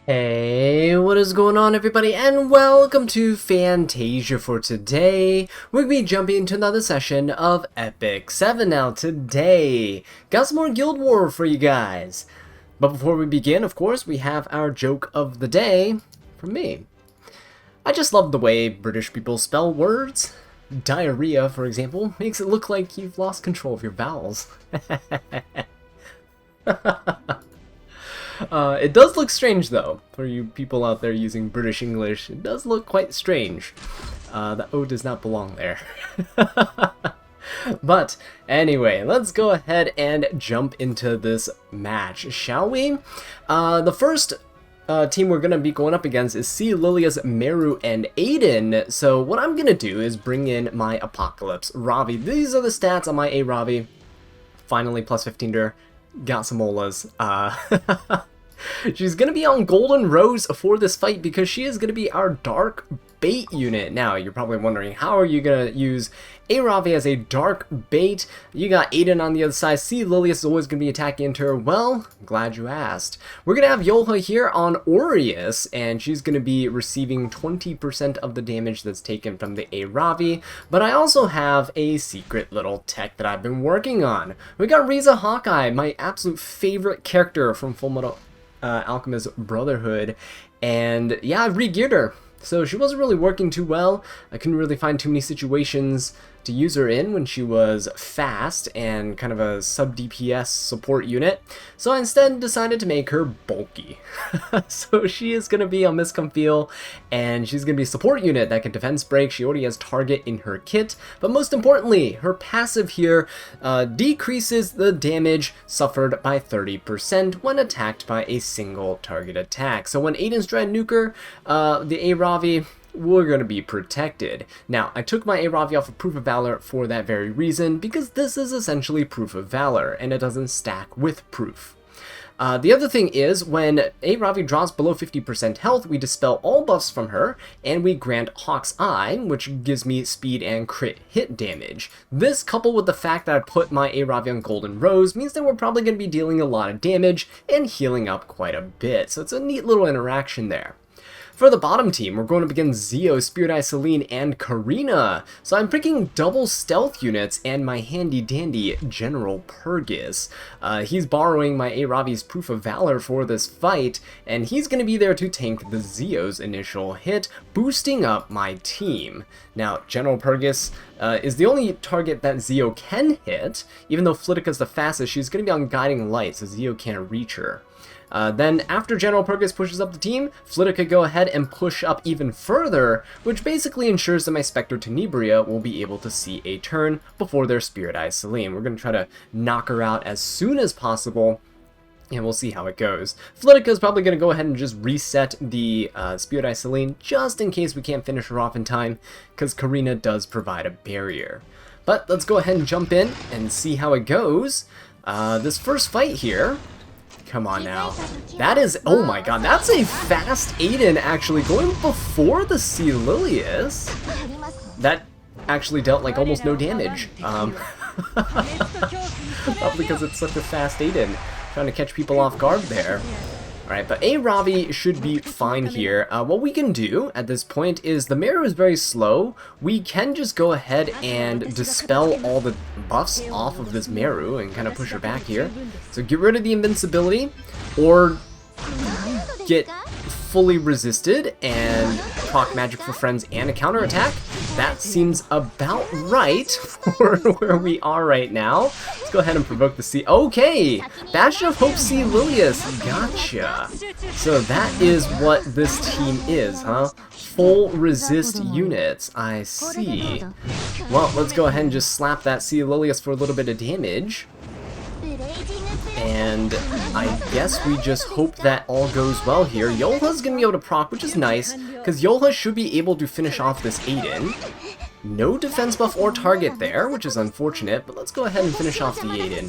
Hey, what is going on everybody, and welcome to Fantasia for today. We're going to be jumping into another session of Epic 7 now today. Got some more Guild War for you guys. But before we begin, of course, we have our joke of the day from me. I just love the way British people spell words. Diarrhea, for example, makes it look like you've lost control of your vowels. It does look strange, though, for you people out there using British English. It does look quite strange. The O does not belong there. But anyway, let's go ahead and jump into this match, shall we? The first team we're going to be going up against is C. Lilia's Meru and Aiden. So what I'm going to do is bring in my Apocalypse Ravi. These are the stats on my A Ravi. Finally, plus 15 to her. Got some Olas. She's going to be on Golden Rose for this fight because she is going to be our Dark Bait unit. Now, you're probably wondering, how are you going to use Aravi as a Dark Bait? You got Aiden on the other side. See, Lilius is always going to be attacking into her. Well, glad you asked. We're going to have Yolha here on Aureus, and she's going to be receiving 20% of the damage that's taken from the Aravi. But I also have a secret little tech that I've been working on. We got Riza Hawkeye, my absolute favorite character from Fullmetal Alchemist Brotherhood, and yeah, I re-geared her. So she wasn't really working too well. I couldn't really find too many situations to use her in when she was fast and kind of a sub-DPS support unit. So I instead decided to make her bulky. So she is going to be on Miscomfeel, and she's going to be a support unit that can defense break. She already has target in her kit, but most importantly, her passive here decreases the damage suffered by 30% when attacked by a single target attack. So when Aiden's trying to nuke her, the Aravi, we're going to be protected. Now, I took my Aravi off of Proof of Valor for that very reason, because this is essentially Proof of Valor, and it doesn't stack with Proof. The other thing is, when Aravi drops below 50% health, we dispel all buffs from her, and we grant Hawk's Eye, which gives me speed and crit hit damage. This, coupled with the fact that I put my Aravi on Golden Rose, means that we're probably going to be dealing a lot of damage and healing up quite a bit, so it's a neat little interaction there. For the bottom team, we're going up against Zio, Spirit Eye Celine, and Karina. So I'm picking double stealth units and my handy-dandy General Purgus. He's borrowing my Aravi's Proof of Valor for this fight, and he's going to be there to tank the Zio's initial hit, boosting up my team. Now, General Purgus is the only target that Zio can hit. Even though Flitika's the fastest, she's going to be on Guiding Light, so Zio can't reach her. Then, after General Purgus pushes up the team, Flittica could go ahead and push up even further, which basically ensures that my Spectre Tenebria will be able to see a turn before their Spirit Eye Celine. We're going to try to knock her out as soon as possible, and we'll see how it goes. Flittica is probably going to go ahead and just reset the Spirit Eye Celine, just in case we can't finish her off in time, because Karina does provide a barrier. But let's go ahead and jump in and see how it goes. This first fight here... Come on now. That is, oh my god, that's a fast Aiden actually going before the C. Lilius. That actually dealt like almost no damage. Probably because it's such a fast Aiden. Trying to catch people off guard there. Alright, but Aravi should be fine here. What we can do at this point is, the Meru is very slow. We can just go ahead and dispel all the buffs off of this Meru and kind of push her back here. So get rid of the invincibility, or get fully resisted and proc magic for friends and a counterattack. That seems about right for where we are right now. Let's go ahead and provoke the C. Okay! Bastion of Hope C. Lilius. Gotcha. So that is what this team is, huh? Full resist units. I see. Well, let's go ahead and just slap that C. Lilius for a little bit of damage. And I guess we just hope that all goes well here. Yolha's going to be able to proc, which is nice, because Yolha should be able to finish off this Aiden. No defense buff or target there, which is unfortunate, but let's go ahead and finish off the Aiden.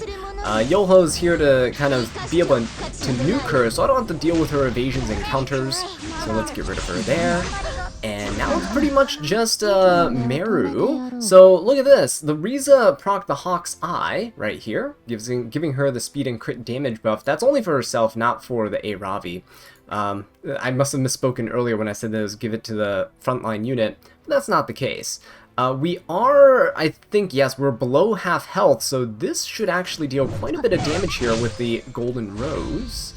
Yolha's here to kind of be able to nuke her, so I don't have to deal with her evasions and counters, so let's get rid of her there. And now it's pretty much just Meru. So look at this. The Riza proc the Hawk's Eye right here, giving her the speed and crit damage buff. That's only for herself, not for the A-Ravi. I must have misspoken earlier when I said that it was give it to the frontline unit, but that's not the case. We are, I think, yes, we're below half health, so this should actually deal quite a bit of damage here with the Golden Rose.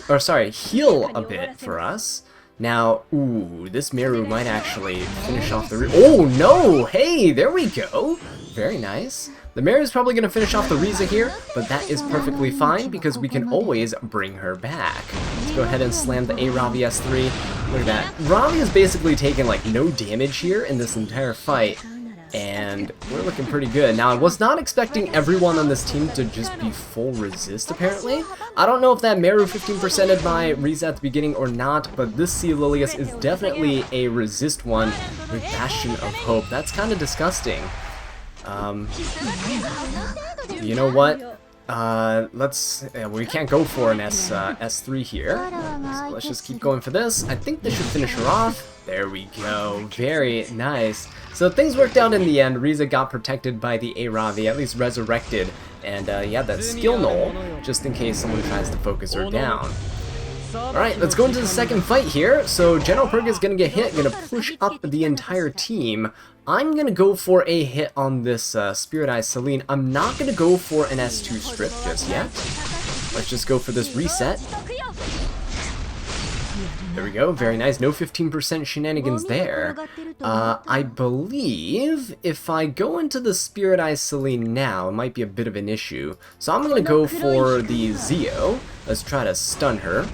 Or sorry, heal a bit for us. Now, ooh, this Meru might actually finish off the oh no! Hey, there we go! Very nice. The Meru is probably going to finish off the Riza here, but that is perfectly fine because we can always bring her back. Let's go ahead and slam the A-Ravi S3. Look at that. Ravi has basically taken like no damage here in this entire fight, and we're looking pretty good. Now, I was not expecting everyone on this team to just be full resist, apparently. I don't know if that Meru 15%ed my Riza at the beginning or not, but this Sea Lilius is definitely a resist one with Bastion of Hope. That's kind of disgusting. You know what? We can't go for an S3 here. So let's just keep going for this. I think this should finish her off. There we go. Very nice. So things worked out in the end. Riza got protected by the A-Ravi, at least resurrected. And yeah, that skill null, just in case someone tries to focus her down. Alright, let's go into the second fight here. So General Perg is going to get hit, going to push up the entire team. I'm going to go for a hit on this Spirit Eye Celine. I'm not going to go for an S2 strip just yet. Let's just go for this reset. There we go, very nice. No 15% shenanigans there. I believe if I go into the Spirit Eye Celine now, it might be a bit of an issue. So I'm going to go for the Zeo. Let's try to stun her.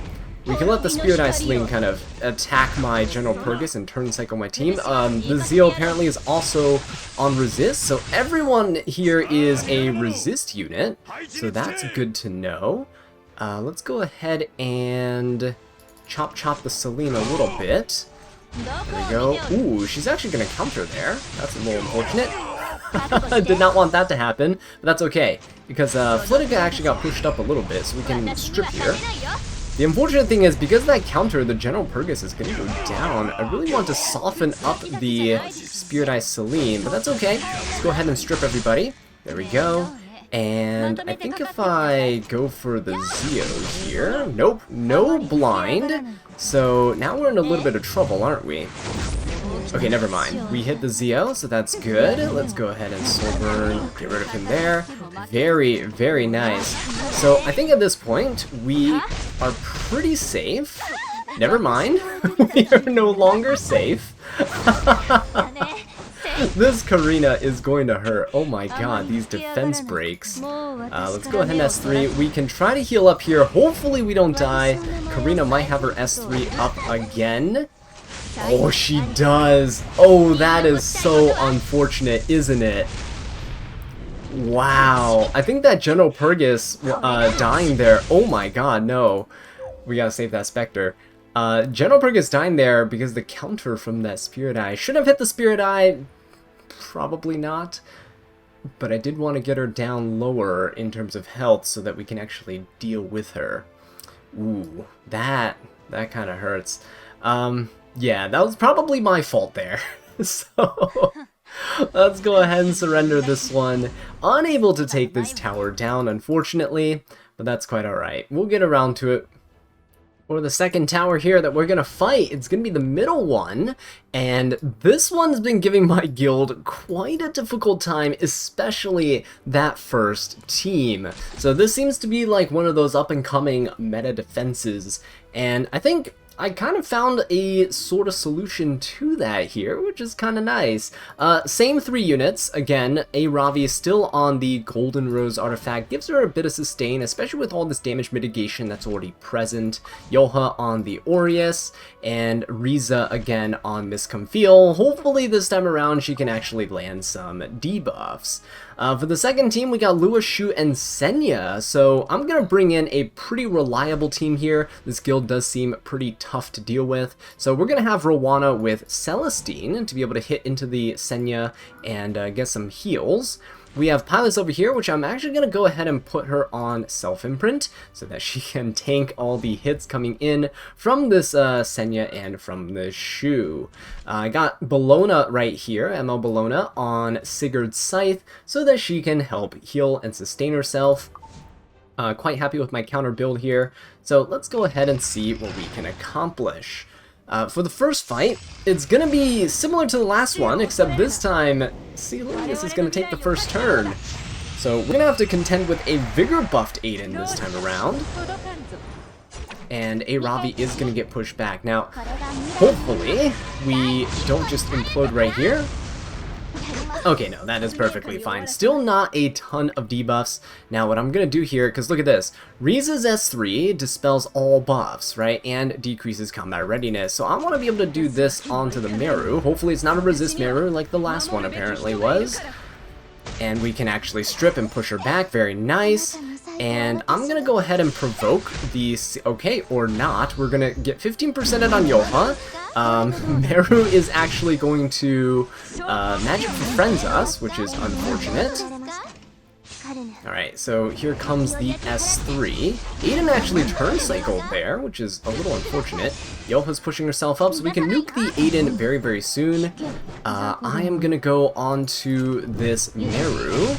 We can let the Spirit Eye Celine kind of attack my General Purgus and turn cycle my team. The Zeo apparently is also on resist, so everyone here is a resist unit, so that's good to know. Let's go ahead and chop the Celine a little bit. There we go. Ooh, she's actually going to counter there. That's a little unfortunate. I did not want that to happen, but that's okay, because Flitica actually got pushed up a little bit, so we can strip here. The unfortunate thing is, because of that counter, the General Purgus is going to go down. I really want to soften up the Spirit Eye Celine, but that's okay. Let's go ahead and strip everybody. There we go. And I think if I go for the Zeo here... Nope, no blind. So now we're in a little bit of trouble, aren't we? Okay, never mind. We hit the Zeo, so that's good. Let's go ahead and Soul Burn, get rid of him there. Very, very nice. So I think at this point, we are pretty safe. Never mind. We are no longer safe. This Karina is going to hurt. Oh my god, these defense breaks. Let's go ahead and S3. We can try to heal up here. Hopefully we don't die. Karina might have her S3 up again. Oh, she does. Oh, that is so unfortunate, isn't it? Wow. I think that General Purgus dying there. Oh my god, no. We gotta save that Spectre. General Purgus dying there because the counter from that Spirit Eye. Should have hit the Spirit Eye. Probably not. But I did want to get her down lower in terms of health so that we can actually deal with her. Ooh, that kind of hurts. Yeah, that was probably my fault there. So, let's go ahead and surrender this one. Unable to take this tower down, unfortunately, but that's quite alright. We'll get around to it. For the second tower here that we're going to fight, it's going to be the middle one, and this one's been giving my guild quite a difficult time, especially that first team. So this seems to be like one of those up-and-coming meta defenses, and I think I kind of found a sort of solution to that here, which is kind of nice. Same 3 units. Again, A-Ravi is still on the Golden Rose artifact. Gives her a bit of sustain, especially with all this damage mitigation that's already present. Yoha on the Aureus, and Riza again on Miss Comfeel. Hopefully this time around she can actually land some debuffs. For the second team, we got Lua, Shu, and Senya, so I'm going to bring in a pretty reliable team here. This guild does seem pretty tough to deal with, so we're going to have Rowana with Celestine to be able to hit into the Senya and get some heals. We have Pilus over here, which I'm actually going to go ahead and put her on self-imprint so that she can tank all the hits coming in from this Senya and from the Shu. I got Bellona right here, ML Bellona, on Sigurd's Scythe so that she can help heal and sustain herself. Quite happy with my counter build here, so let's go ahead and see what we can accomplish. For the first fight, it's going to be similar to the last one, except this time, Celurious is going to take the first turn. So we're going to have to contend with a Vigor buffed Aiden this time around. And a Ravi is going to get pushed back. Now, hopefully, we don't just implode right here. Okay, no, that is perfectly fine. Still not a ton of debuffs. Now, what I'm going to do here, because look at this. Riza's S3 dispels all buffs, right, and decreases combat readiness. So I want to be able to do this onto the Meru. Hopefully it's not a resist Meru like the last one apparently was. And we can actually strip and push her back. Very nice. And I'm going to go ahead and provoke the... Okay, or not. We're going to get 15% on Yoha. Meru is actually going to Magic Friends us, which is unfortunate. Alright, so here comes the S3. Aiden actually turn cycled there, which is a little unfortunate. Yoha's pushing herself up, so we can nuke the Aiden very, very soon. I am going to go on to this Meru.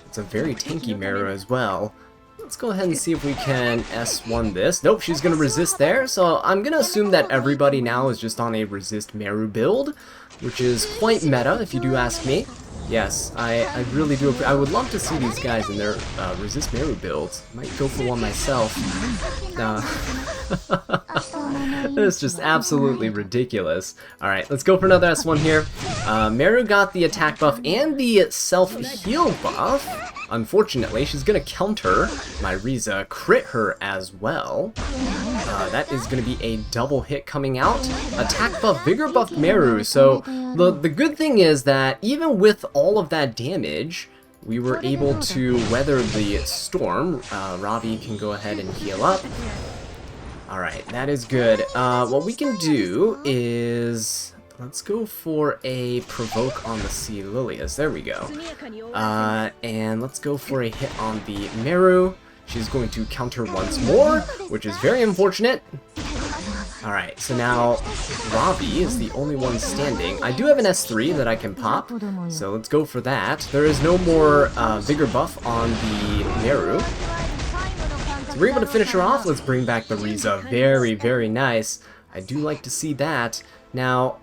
It's a very tanky Meru as well. Let's go ahead and see if we can S1 this. Nope, she's going to resist there, so I'm going to assume that everybody now is just on a resist Meru build, which is quite meta, if you do ask me. Yes, I really do. I would love to see these guys in their resist Meru builds. Might go for one myself. It's just absolutely ridiculous. Alright, let's go for another S1 here. Meru got the attack buff and the self-heal buff. Unfortunately, she's going to counter my Riza, crit her as well. That is going to be a double hit coming out. Attack buff, Vigor buff Meru. So the good thing is that even with all of that damage, we were able to weather the storm. Ravi can go ahead and heal up. Alright, that is good. What we can do is... Let's go for a provoke on the Celurious. There we go. And let's go for a hit on the Meru. She's going to counter once more, which is very unfortunate. Alright, so now Ravi is the only one standing. I do have an S3 that I can pop, so let's go for that. There is no more Vigor buff on the Meru. So we're able to finish her off. Let's bring back the Riza. Very, very nice. I do like to see that. Now,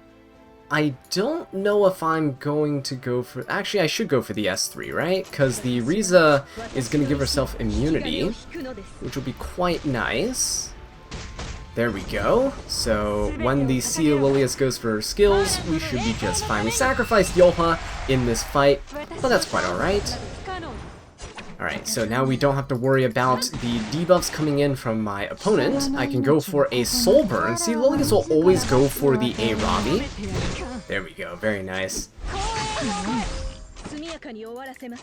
I don't know if I'm going to go for... Actually, I should go for the S3, right? Because the Riza is going to give herself immunity, which will be quite nice. There we go. So when the Celurious goes for her skills, we should be just fine. We sacrificed Yoha in this fight, but that's quite alright. Alright, so now we don't have to worry about the debuffs coming in from my opponent. I can go for a Soul Burn. See, Celurious will always go for the A-Ravi. There we go, very nice.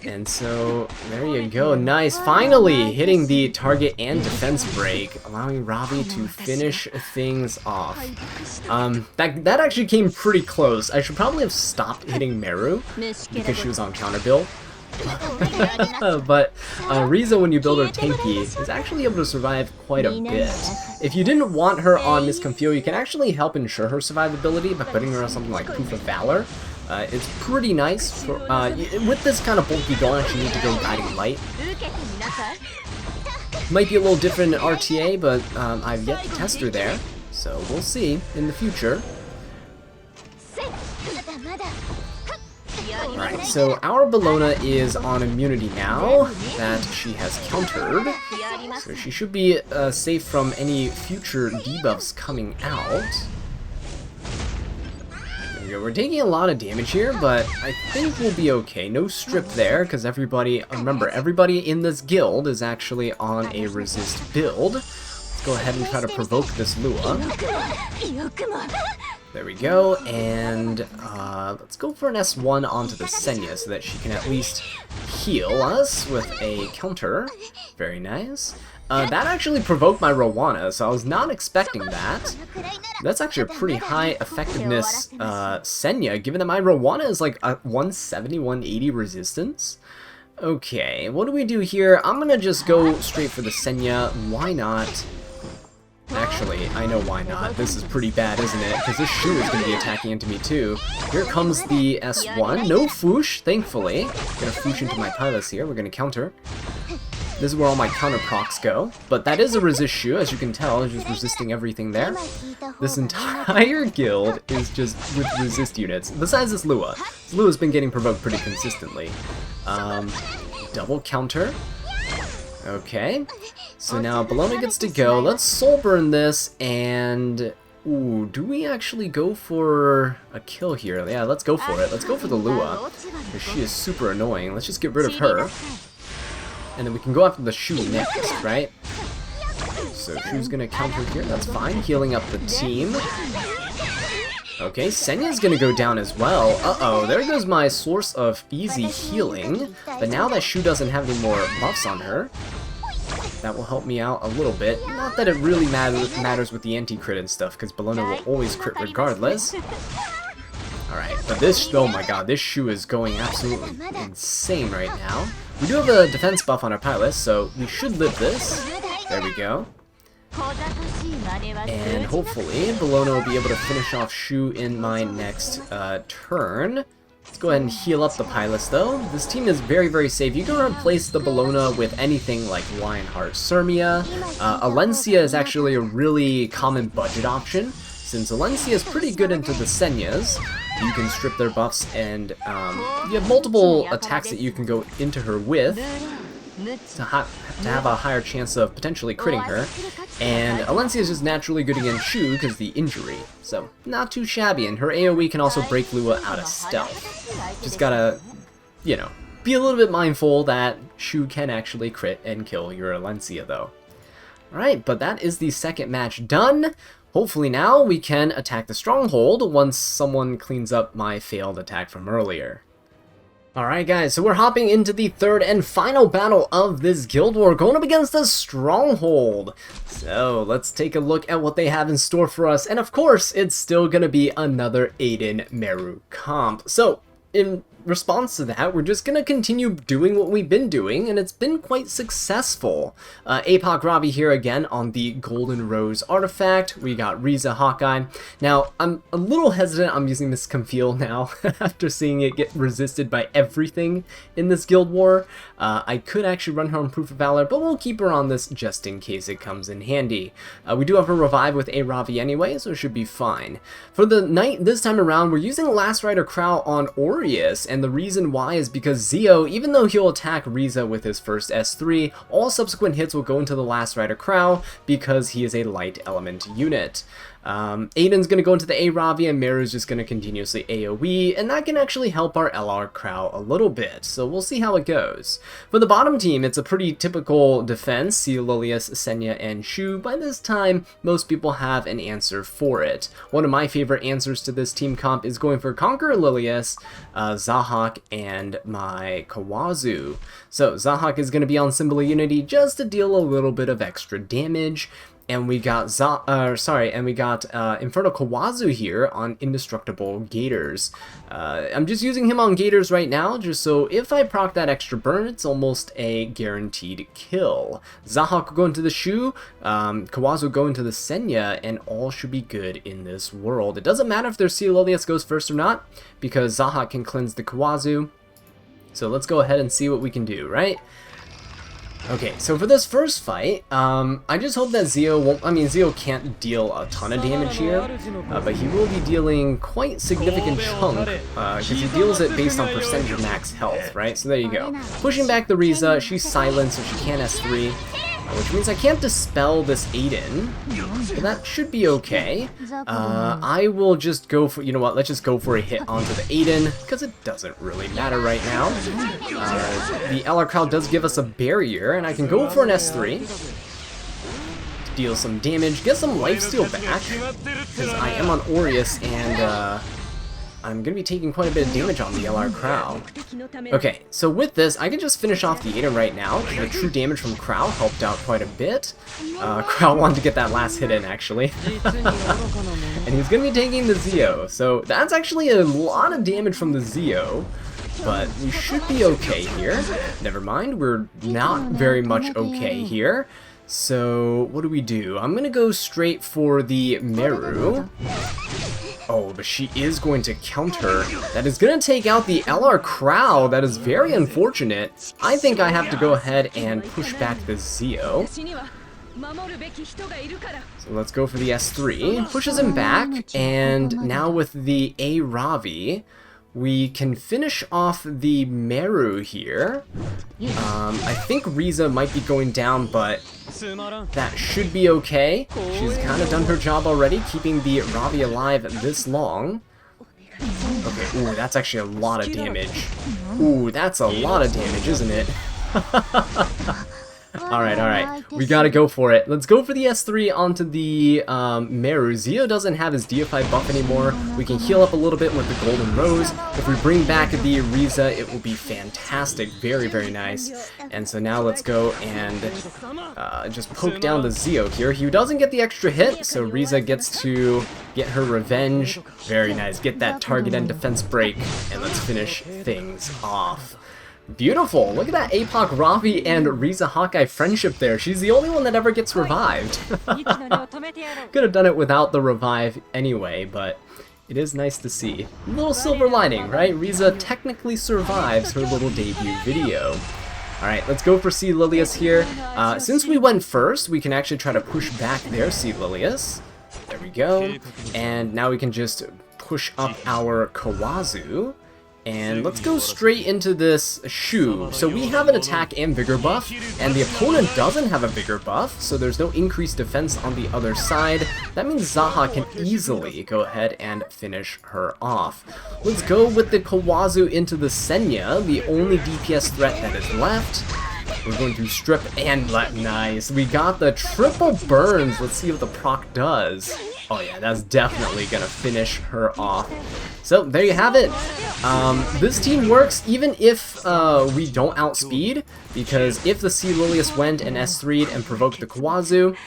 And so, there you go, nice. Finally hitting the target and defense break, allowing Ravi to finish things off. That actually came pretty close. I should probably have stopped hitting Meru because she was on counter build. But Riza, when you build her tanky, is actually able to survive quite a bit. If you didn't want her on Miss Confuse, you can actually help ensure her survivability by putting her on something like Proof of Valor. It's pretty nice. For, with this kind of bulk, you don't actually need to go Guiding Light. Might be a little different in RTA, but I've yet to test her there, so we'll see in the future. Alright, so our Bellona is on immunity now that she has countered, so she should be safe from any future debuffs coming out. There we go. We're taking a lot of damage here, but I think we'll be okay. No strip there, because everybody, remember, everybody in this guild is actually on a resist build. Let's go ahead and try to provoke this Lua. There we go, and let's go for an S1 onto the Senya so that she can at least heal us with a counter. Very nice. That actually provoked my Rowana, so I was not expecting that. That's actually a pretty high effectiveness Senya, given that my Rowana is like a 170, 180 resistance. Okay, what do we do here? I'm gonna just go straight for the Senya. Why not? Actually, I know why not. This is pretty bad, isn't it? Because this Shu is going to be attacking into me too. Here comes the S1. No Foosh, thankfully. Gonna Foosh into my Pylus here. We're going to counter. This is where all my counter procs go. But that is a resist Shu, as you can tell. It's just resisting everything there. This entire guild is just with resist units. Besides this Lua. This Lua's been getting provoked pretty consistently. Double counter. Okay. So now Bellona gets to go. Let's soul burn this, and ooh, do we actually go for a kill here? Yeah, let's go for it. Let's go for the Lua, because she is super annoying. Let's just get rid of her, and then we can go after the Shu next, right? So Shu's gonna counter here. That's fine. Healing up the team. Okay, Senya's gonna go down as well. Uh-oh, there goes my source of easy healing. But now that Shu doesn't have any more buffs on her, that will help me out a little bit. Not that it really matters with the anti-crit and stuff, because Bellona will always crit regardless. Alright, but this, oh my god, this Shu is going absolutely insane right now. We do have a defense buff on our Pylus, so we should live this. There we go. And hopefully, Bellona will be able to finish off Shu in my next turn. Let's go ahead and heal up the Pylus, though. This team is very, very safe. You can replace the Bellona with anything like Lionheart Sirmia. Alencia is actually a really common budget option, since Alencia is pretty good into the Senyas. You can strip their buffs, and you have multiple attacks that you can go into her with to have a higher chance of potentially critting her. And Alencia is just naturally good against Shu because the injury. So, not too shabby, and her AoE can also break Lua out of stealth. Just gotta, you know, be a little bit mindful that Shu can actually crit and kill your Alencia, though. Alright, but that is the second match done. Hopefully now we can attack the stronghold once someone cleans up my failed attack from earlier. Alright guys, so we're hopping into the third and final battle of this guild war, going up against the Stronghold. So let's take a look at what they have in store for us, and of course, it's still gonna be another Aiden Meru comp. So, in response to that, we're just gonna continue doing what we've been doing, and it's been quite successful. Apoc Ravi here again on the Golden Rose artifact. We got Riza Hawkeye. Now, I'm a little hesitant on using Miss Camphile now, after seeing it get resisted by everything in this guild war. I could actually run her on Proof of Valor, but we'll keep her on this just in case it comes in handy. We do have her revive with a Ravi anyway, so it should be fine. For the knight this time around, we're using Last Rider Crow on Aureus, and the reason why is because Zio, even though he'll attack Riza with his first S3, all subsequent hits will go into the Last Rider Crow because he is a light element unit. Aiden's going to go into the A-Ravi, and Meru's just going to continuously AoE, and that can actually help our LR Crow a little bit, so we'll see how it goes. For the bottom team, it's a pretty typical defense, see Lilius, Senya, and Shu. By this time, most people have an answer for it. One of my favorite answers to this team comp is going for Conqueror Lilius, Zahak, and my Kawazu. So Zahak is going to be on Symbol of Unity just to deal a little bit of extra damage. And we got Infernal Kawazu here on Indestructible Gators. I'm just using him on Gators right now, just so if I proc that extra burn, it's almost a guaranteed kill. Zahak will go into the Shu, Kawazu will go into the Senya, and all should be good in this world. It doesn't matter if their Lilius goes first or not, because Zahak can cleanse the Kawazu. So let's go ahead and see what we can do, right? Okay, so for this first fight, I just hope that Zio won't, Zio can't deal a ton of damage here, but he will be dealing quite significant chunk, because he deals it based on percentage of max health, right? So there you go. Pushing back the Riza, she's silent, so she can't S3, which means I can't dispel this Aiden, but that should be okay. I will just go for, you know what, let's just go for a hit onto the Aiden, because it doesn't really matter right now. The LR Crow does give us a barrier, and I can go for an S3 to deal some damage, get some lifesteal back, because I am on Aureus, and I'm going to be taking quite a bit of damage on the LR Crow. Okay, so with this, I can just finish off the Aiden right now. The true damage from Crow helped out quite a bit. Crow wanted to get that last hit in, actually. And he's going to be taking the Zio. So that's actually a lot of damage from the Zio. but we should be okay here. Never mind, we're not very much okay here. So, what do? I'm gonna go straight for the Meru. Oh, but she is going to counter. That is going to take out the LR Crow. That is very unfortunate. I think I have to go ahead and push back the Zeo. So let's go for the S3. Pushes him back, and now with the A Ravi, we can finish off the Meru here. I think Riza might be going down, but that should be okay. She's kind of done her job already, keeping the Ravi alive this long. Okay, ooh, that's actually a lot of damage. Ooh, that's a lot of damage, isn't it? Alright, we gotta go for it. Let's go for the S3 onto the Meru. Zeo doesn't have his Deify buff anymore. We can heal up a little bit with the Golden Rose. If we bring back the Riza, it will be fantastic. Very, very nice. And so now let's go and just poke down the Zeo here. He doesn't get the extra hit, so Riza gets to get her revenge. Very nice. Get that target and defense break, and let's finish things off. Beautiful! Look at that APOC Ravi and Riza Hawkeye friendship there. She's the only one that ever gets revived. Could have done it without the revive anyway, but it is nice to see. A little silver lining, right? Riza technically survives her little debut video. Alright, let's go for C. Lilius here. Since we went first, we can actually try to push back their C. Lilius. There we go. And now we can just push up our Kawazu. And let's go straight into this Shu. So we have an attack and vigor buff, and the opponent doesn't have a vigor buff, so there's no increased defense on the other side. That means Zaha can easily go ahead and finish her off. Let's go with the Kawazu into the Senya, the only DPS threat that is left. We're going to strip and let nice. We got the triple burns. Let's see what the proc does. Oh yeah, that's definitely gonna finish her off. So there you have it. This team works even if we don't outspeed, because if the C. Lilius went and S3'd and provoked the Kawazu,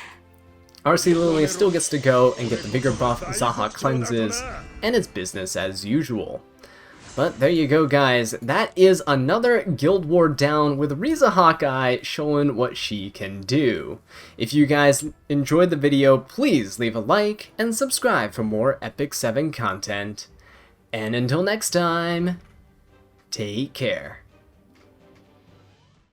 our C. Lilius still gets to go and get the vigor buff, Zaha cleanses, and it's business as usual. But there you go, guys. That is another Guild War down with Riza Hawkeye showing what she can do. If you guys enjoyed the video, please leave a like and subscribe for more Epic 7 content. And until next time, take care.